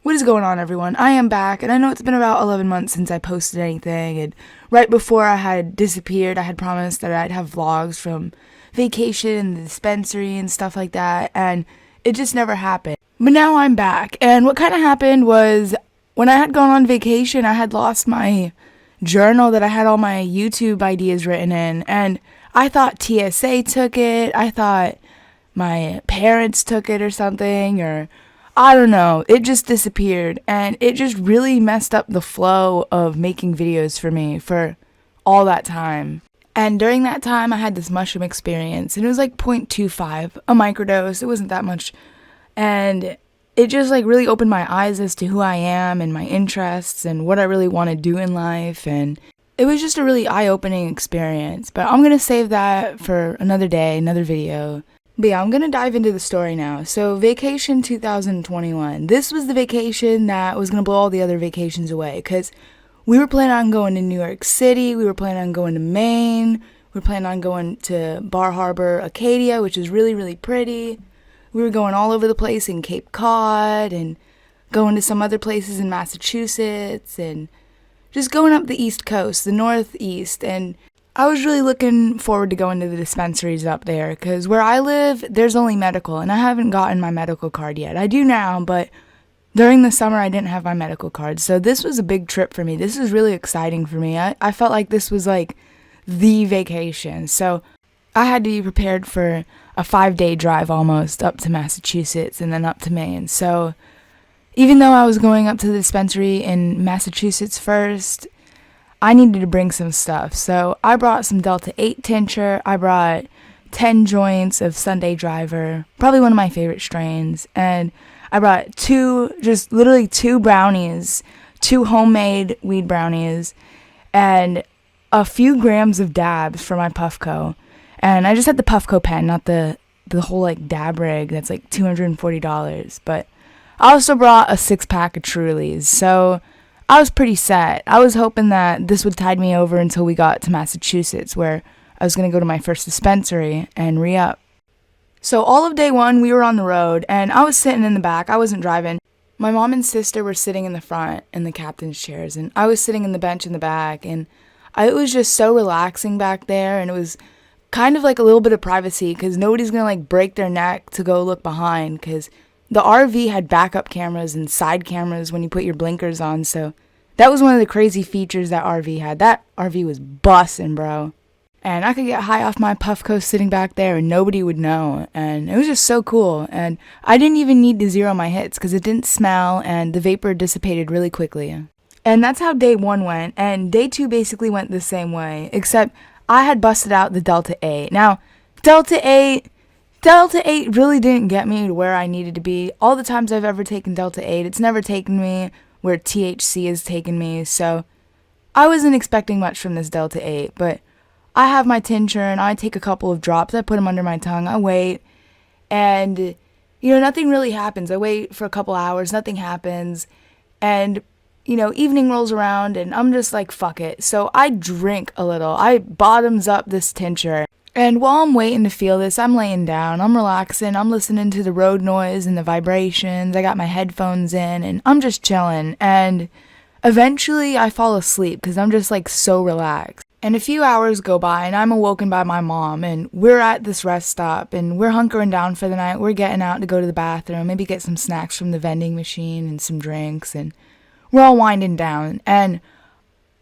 What is going on, everyone? I am back, and I know it's been about 11 months since I posted anything, and right before I had disappeared, I had promised that I'd have vlogs from vacation and the dispensary and stuff like that, and it just never happened. But now I'm back, and what kind of happened was when I had gone on vacation, I had lost my journal that I had all my YouTube ideas written in, and I thought TSA took it, I thought my parents took it or something, or I don't know, it just disappeared, and it just really messed up the flow of making videos for me for all that time. And during that time, I had this mushroom experience, and it was like 0.25, a microdose, it wasn't that much, and it just like really opened my eyes as to who I am and my interests and what I really want to do in life, and it was just a really eye-opening experience. But I'm gonna save that for another day, another video. But yeah, I'm gonna dive into the story now. So, vacation 2021. This was the vacation that was gonna blow all the other vacations away, because we were planning on going to New York City, we were planning on going to Maine, we were planning on going to Bar Harbor, Acadia, which is really, really pretty. We were going all over the place in Cape Cod, and going to some other places in Massachusetts, and just going up the East Coast, the Northeast, and I was really looking forward to going to the dispensaries up there, because where I live, there's only medical, and I haven't gotten my medical card yet. I do now, but during the summer, I didn't have my medical card, so this was a big trip for me. This was really exciting for me. I felt like this was like the vacation, so I had to be prepared for a 5-day drive almost up to Massachusetts and then up to Maine. So even though I was going up to the dispensary in Massachusetts first, I needed to bring some stuff. So I brought some Delta 8 tincture, I brought 10 joints of Sunday Driver, probably one of my favorite strains, and I brought literally two brownies, 2 homemade weed brownies, and a few grams of dabs for my Puffco. And I just had the Puffco pen, not the whole like dab rig that's like $240. But I also brought a 6-pack of Trulies, so I was pretty set. I was hoping that this would tide me over until we got to Massachusetts, where I was going to go to my first dispensary and re-up. So all of day one, we were on the road, and I was sitting in the back. I wasn't driving. My mom and sister were sitting in the front in the captain's chairs, and I was sitting in the bench in the back, and it was just so relaxing back there, and it was kind of like a little bit of privacy, because nobody's going to like break their neck to go look behind, because the RV had backup cameras and side cameras when you put your blinkers on, so that was one of the crazy features that RV had. That RV was bussin', bro. And I could get high off my Puffco sitting back there and nobody would know, and it was just so cool. And I didn't even need to zero my hits because it didn't smell and the vapor dissipated really quickly. And that's how day 1 went, and day 2 basically went the same way, except I had busted out the Delta 8. Now, Delta 8 really didn't get me to where I needed to be. All the times I've ever taken Delta 8, it's never taken me where THC has taken me, so I wasn't expecting much from this Delta 8, but I have my tincture, and I take a couple of drops, I put them under my tongue, I wait, and, nothing really happens. I wait for a couple hours, nothing happens, and evening rolls around, and I'm just like, fuck it. So I drink a little. I bottoms up this tincture. And while I'm waiting to feel this, I'm laying down, I'm relaxing, I'm listening to the road noise and the vibrations. I got my headphones in, and I'm just chilling. And eventually I fall asleep because I'm just like so relaxed. And a few hours go by, and I'm awoken by my mom, and we're at this rest stop, and we're hunkering down for the night. We're getting out to go to the bathroom, maybe get some snacks from the vending machine and some drinks, and we're all winding down, and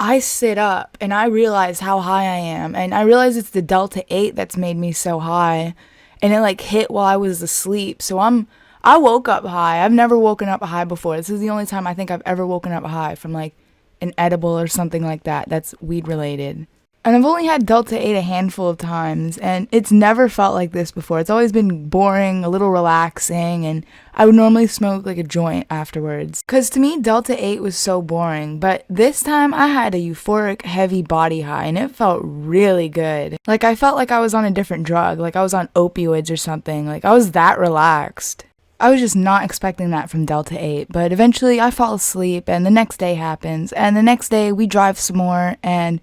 I sit up, and I realize how high I am, and I realize it's the Delta 8 that's made me so high, and it like hit while I was asleep, so I woke up high. I've never woken up high before. This is the only time I think I've ever woken up high from like an edible or something like that that's weed related. And I've only had Delta 8 a handful of times, and it's never felt like this before. It's always been boring, a little relaxing, and I would normally smoke like a joint afterwards. Because to me, Delta 8 was so boring, but this time I had a euphoric, heavy body high, and it felt really good. Like I felt like I was on a different drug, like I was on opioids or something, like I was that relaxed. I was just not expecting that from Delta 8, but eventually I fall asleep, and the next day happens, and the next day we drive some more, and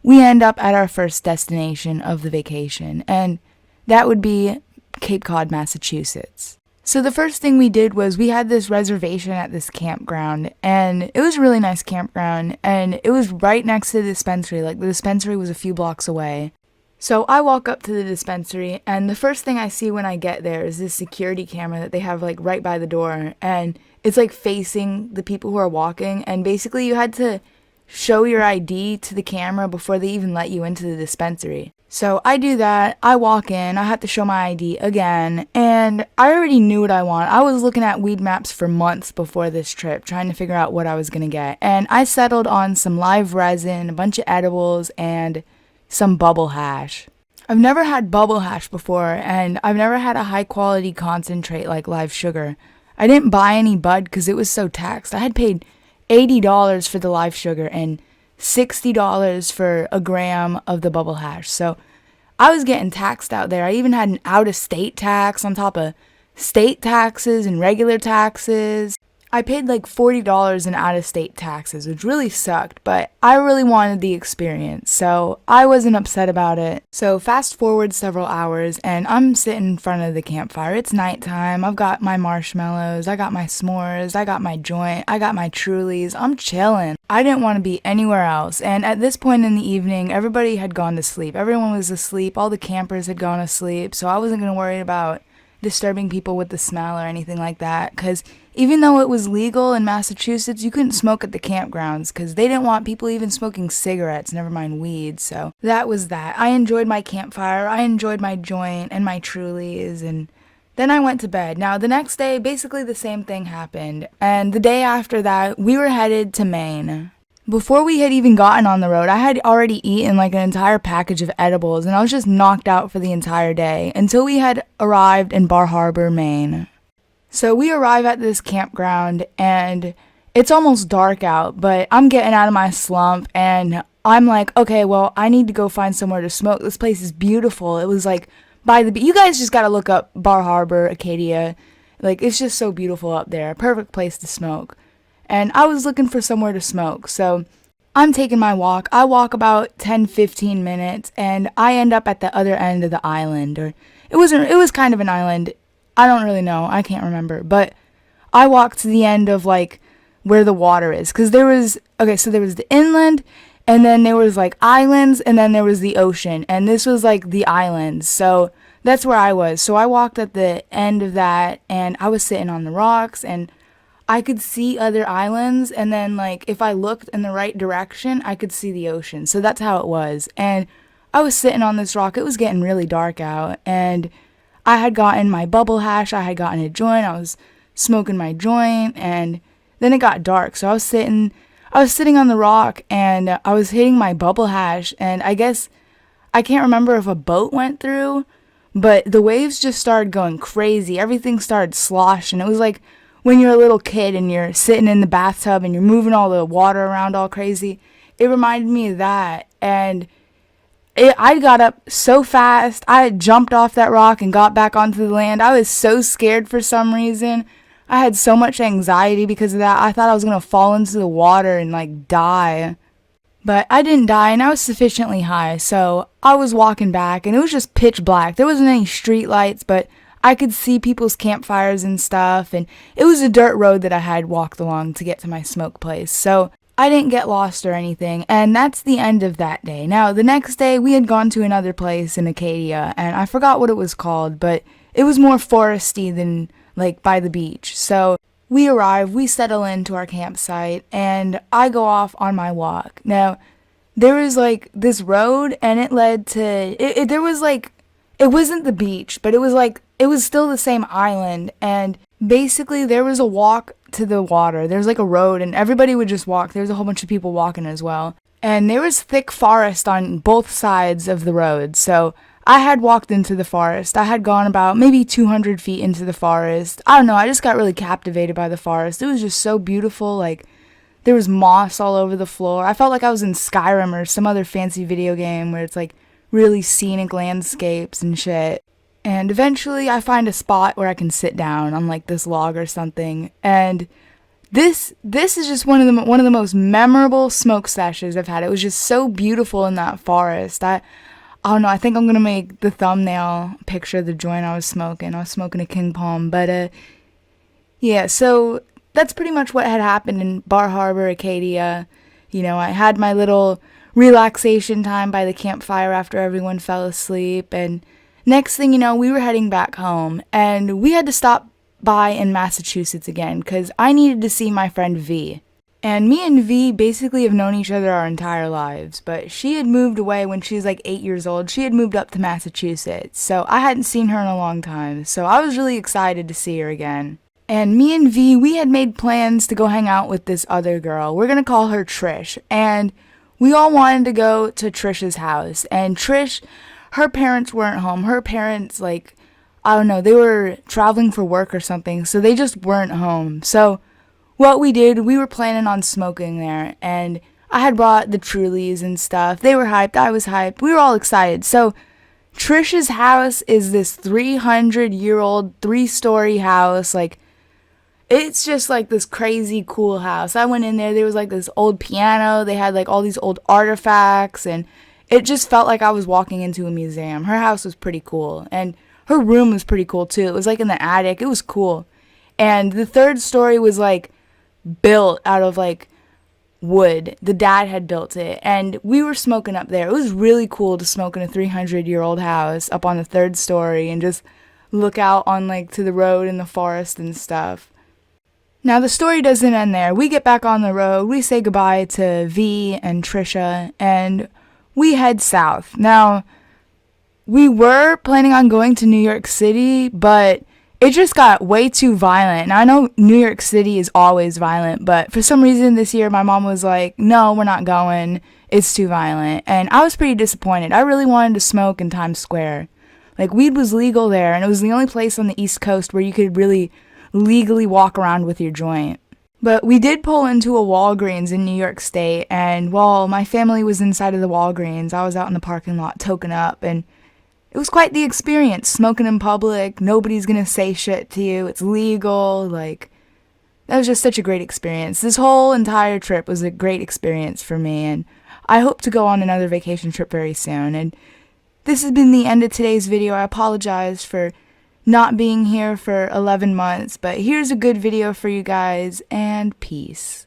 we end up at our first destination of the vacation, and that would be Cape Cod, Massachusetts. So the first thing we did was we had this reservation at this campground, and it was a really nice campground, and it was right next to the dispensary. Like, the dispensary was a few blocks away. So I walk up to the dispensary, and the first thing I see when I get there is this security camera that they have like right by the door, and it's like facing the people who are walking, and basically you had to show your ID to the camera before they even let you into the dispensary. So I do that, I walk in, I have to show my ID again, and I already knew what I want. I was looking at weed maps for months before this trip, trying to figure out what I was gonna get, and I settled on some live resin, a bunch of edibles, and some bubble hash. I've never had bubble hash before, and I've never had a high quality concentrate like live sugar. I didn't buy any bud because it was so taxed. I had paid $80 for the live sugar and $60 for a gram of the bubble hash. So I was getting taxed out there. I even had an out-of-state tax on top of state taxes and regular taxes. I paid like $40 in out-of-state taxes, which really sucked, but I really wanted the experience, so I wasn't upset about it. So fast forward several hours, and I'm sitting in front of the campfire. It's nighttime. I've got my marshmallows, I got my s'mores, I got my joint, I got my Trulies. I'm chilling. I didn't want to be anywhere else, and at this point in the evening, everybody had gone to sleep. Everyone was asleep. All the campers had gone to sleep, so I wasn't going to worry about disturbing people with the smell or anything like that, because even though it was legal in Massachusetts, you couldn't smoke at the campgrounds because they didn't want people even smoking cigarettes, never mind weed. So that was that. I enjoyed my campfire, I enjoyed my joint and my Trulies, and then I went to bed. Now the next day, basically the same thing happened, and the day after that, we were headed to Maine. Before we had even gotten on the road, I had already eaten like an entire package of edibles, and I was just knocked out for the entire day until we had arrived in Bar Harbor, Maine. So we arrive at this campground, and it's almost dark out, but I'm getting out of my slump, and I'm like, okay, well, I need to go find somewhere to smoke. This place is beautiful. It was like by the beach. You guys just gotta look up Bar Harbor, Acadia. Like, it's just so beautiful up there. Perfect place to smoke. And I was looking for somewhere to smoke, so I'm taking my walk. I walk about 10-15 minutes, and I end up at the other end of the island, or it was kind of an island. I don't really know. I can't remember, but I walked to the end of like where the water is, because there was the inland, and then there was like islands, and then there was the ocean, and this was like the islands. So that's where I was. So I walked at the end of that, and I was sitting on the rocks, and I could see other islands, and then like if I looked in the right direction, I could see the ocean. So that's how it was. And I was sitting on this rock. It was getting really dark out, and I had gotten my bubble hash, I had gotten a joint, I was smoking my joint, and then it got dark. So I was sitting on the rock, and I was hitting my bubble hash, and I guess I can't remember if a boat went through, but the waves just started going crazy. Everything started sloshing. It was like when you're a little kid and you're sitting in the bathtub and you're moving all the water around all crazy. It reminded me of that, and I got up so fast. I had jumped off that rock and got back onto the land. I was so scared for some reason. I had so much anxiety because of that. I thought I was going to fall into the water and like die. But I didn't die, and I was sufficiently high, so I was walking back, and it was just pitch black. There wasn't any street lights, but I could see people's campfires and stuff, and it was a dirt road that I had walked along to get to my smoke place. So I didn't get lost or anything, and that's the end of that day. Now, the next day, we had gone to another place in Acadia, and I forgot what it was called, but it was more foresty than, like, by the beach. So we arrive, we settle into our campsite, and I go off on my walk. Now, there was, like, this road, and it led to, there was, like, it wasn't the beach, but it was, like, it was still the same island, and basically there was a walk to the water. There's like a road, and everybody would just walk. There's a whole bunch of people walking as well. And there was thick forest on both sides of the road. So I had walked into the forest. I had gone about maybe 200 feet into the forest. I don't know. I just got really captivated by the forest. It was just so beautiful. Like, there was moss all over the floor. I felt like I was in Skyrim or some other fancy video game where it's like really scenic landscapes and shit. And eventually I find a spot where I can sit down on like this log or something. And this is just one of the most memorable smoke sessions I've had. It was just so beautiful in that forest. I don't know, I think I'm gonna make the thumbnail picture of the joint I was smoking. I was smoking a King Palm, but yeah, so that's pretty much what had happened in Bar Harbor, Acadia. You know, I had my little relaxation time by the campfire after everyone fell asleep, and next thing you know, we were heading back home, and we had to stop by in Massachusetts again, because I needed to see my friend V. And me and V basically have known each other our entire lives, but she had moved away when she was like 8 years old. She had moved up to Massachusetts, so I hadn't seen her in a long time, so I was really excited to see her again. And me and V, we had made plans to go hang out with this other girl. We're gonna call her Trish. And we all wanted to go to Trish's house. And Trish, her parents weren't home. Her parents, like, I don't know, they were traveling for work or something, so they just weren't home. So what we did, we were planning on smoking there. And I had brought the Trulies and stuff. They were hyped. I was hyped. We were all excited. So Trish's house is this 300-year-old, 3-story house, like, it's just like this crazy cool house. I went in there was like this old piano, they had like all these old artifacts, and it just felt like I was walking into a museum. Her house was pretty cool, and her room was pretty cool too. It was like in the attic. It was cool. And the 3rd story was like built out of like wood. The dad had built it, and we were smoking up there. It was really cool to smoke in a 300-year-old house up on the 3rd story and just look out on like to the road and the forest and stuff. Now, the story doesn't end there. We get back on the road, we say goodbye to V and Trisha, and we head south. Now, we were planning on going to New York City, but it just got way too violent. And I know New York City is always violent, but for some reason this year my mom was like, no, we're not going. It's too violent. And I was pretty disappointed. I really wanted to smoke in Times Square. Like, weed was legal there, and it was the only place on the East Coast where you could really legally walk around with your joint. But we did pull into a Walgreens in New York State, and while my family was inside of the Walgreens, I was out in the parking lot toking up, and it was quite the experience, smoking in public. Nobody's gonna say shit to you. It's legal. Like, that was just such a great experience. This whole entire trip was a great experience for me, and I hope to go on another vacation trip very soon. And this has been the end of today's video. I apologize for not being here for 11 months, but here's a good video for you guys, and peace.